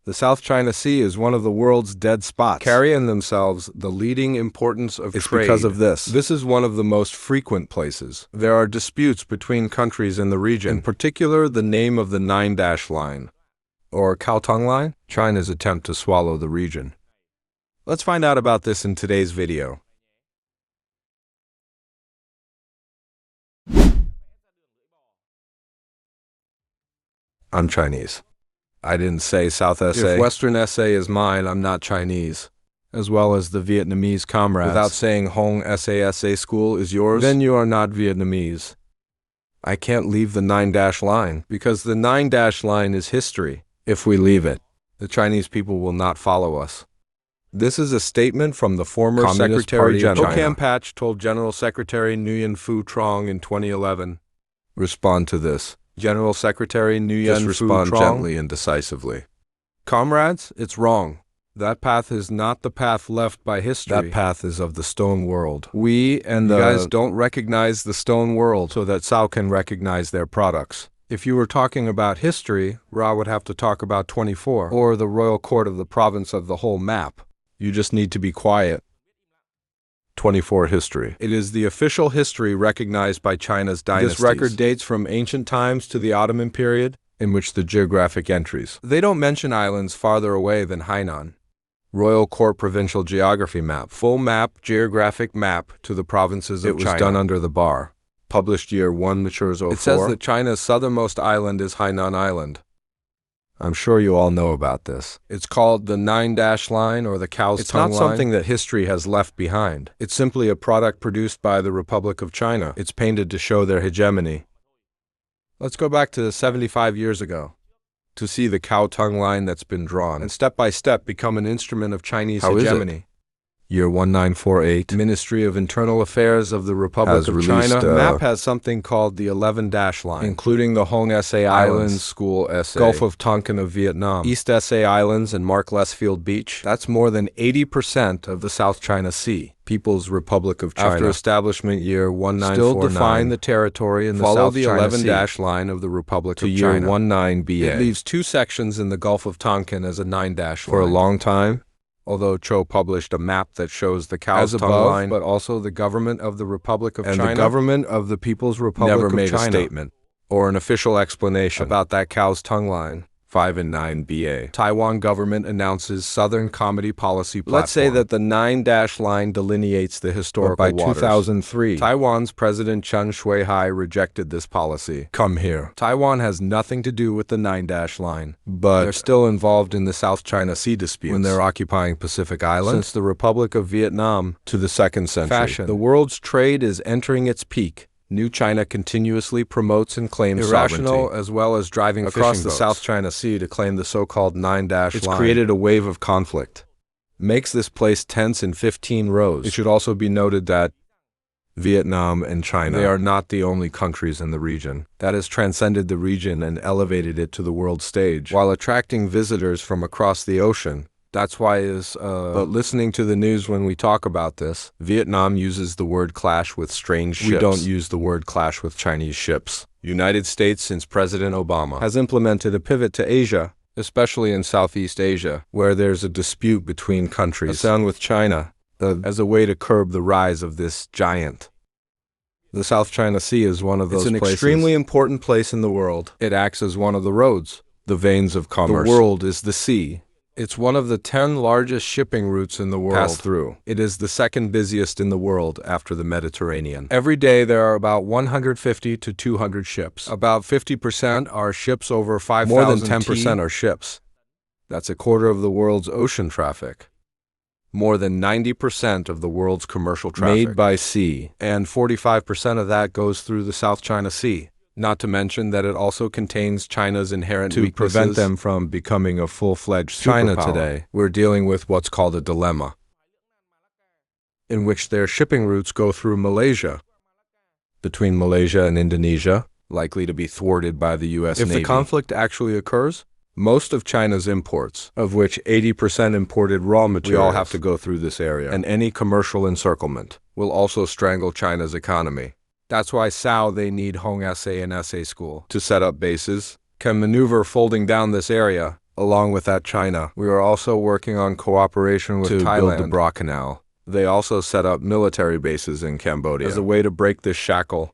The South China Sea is one of the world's dead spots, carry in themselves the leading importance of trade. Because of this. This is one of the most frequent places. There are disputes between countries in the region, in particular the name of the Nine-Dash Line, or Oxtongue Line, China's attempt to swallow the region. Let's find out about this in today's video. I'm Chinese. I didn't say South SA. If Western SA is mine, I'm not Chinese. As well as the Vietnamese comrades. Without saying Hong SA school is yours, then you are not Vietnamese. I can't leave the Nine-Dash Line, because the Nine-Dash Line is history. If we leave it, the Chinese people will not follow us. This is a statement from the former Communist Secretary General. Ho Campach told General Secretary Nguyen Phu Trong in 2011. Respond to this. General Secretary Nguyen Phu respond gently and decisively. Comrades, it's wrong. That path is not the path left by history. That path is of the stone world. We and the guys don't recognize the stone world so that Sao can recognize their products. If you were talking about history, Ra would have to talk about 24, or the royal court of the province of the whole map. You just need to be quiet. 24 history. It is the official history recognized by China's dynasties. This record dates from ancient times to the Ottoman period, in which the geographic entries. They don't mention islands farther away than Hainan. Royal Court Provincial Geography Map. Full map, geographic map to the provinces of China. It was done under the bar. Published year 1 matures 04. It says that China's southernmost island is Hainan Island. I'm sure you all know about this. It's called the Nine-Dash Line or the Cow's Tongue Line. It's not something that history has left behind. It's simply a product produced by the Republic of China. It's painted to show their hegemony. Let's go back to 75 years ago to see the Oxtongue Line that's been drawn and step by step become an instrument of Chinese hegemony. Year 1948, Ministry of Internal Affairs of the Republic of China. Map has something called the 11-dash line, including the Hong SA Islands, School SA, Gulf of Tonkin of Vietnam, East SA Islands, and Mark Lesfield Beach. That's more than 80% of the South China Sea. People's Republic of China. After establishment year 1949, still define the territory in the South China Sea. 11-dash line of the Republic of China. Year 19BA. It leaves 2 sections in the Gulf of Tonkin as a 9-dash line. For a long time, although Cho published a map that shows the Oxtongue Line, but also the government of the Republic of China, and the government of the People's Republic of China never made a statement or an official explanation about that Oxtongue Line. 5 and 9BA. Taiwan government announces Southern Comedy Policy Platform. Let's say that the 9-dash line delineates the historical waters. By 2003, Taiwan's President Chen Shui-hai rejected this policy. Come here. Taiwan has nothing to do with the 9-dash line, but they're still involved in the South China Sea disputes when they're occupying Pacific Island. Since the Republic of Vietnam to the 2nd century, the world's trade is entering its peak. New China continuously promotes and claims irrational as well as driving across the South China Sea to claim the so-called 9-dash line. It's created a wave of conflict. Makes this place tense in 15 rows. It should also be noted that Vietnam and China, they are not the only countries in the region that has transcended the region and elevated it to the world stage while attracting visitors from across the ocean. That's why but listening to the news when we talk about this, Vietnam uses the word clash with strange ships. We don't use the word clash with Chinese ships. United States, since President Obama, has implemented a pivot to Asia, especially in Southeast Asia, where there's a dispute between countries, down with China, as a way to curb the rise of this giant. The South China Sea is one of those places. It's an extremely important place in the world. It acts as one of the roads, the veins of commerce. The world is the sea. It's one of the 10 largest shipping routes in the world. Pass through. It is the 2nd busiest in the world after the Mediterranean. Every day there are about 150 to 200 ships. About 50% are ships over 5,000 More than 10% are ships. That's a quarter of the world's ocean traffic. More than 90% of the world's commercial traffic made by sea, and 45% of that goes through the South China Sea. Not to mention that it also contains China's inherent weaknesses. To prevent them from becoming a full-fledged China today, we're dealing with what's called a dilemma, in which their shipping routes go through Malaysia, between Malaysia and Indonesia, likely to be thwarted by the U.S. Navy. If the conflict actually occurs, most of China's imports, of which 80% imported raw materials, we all have to go through this area, and any commercial encirclement will also strangle China's economy. That's why they need Hong SA and SA School to set up bases, can maneuver folding down this area, Along with that, China. We are also working on cooperation with Thailand to build the Bra Canal. They also set up military bases in Cambodia as a way to break this shackle.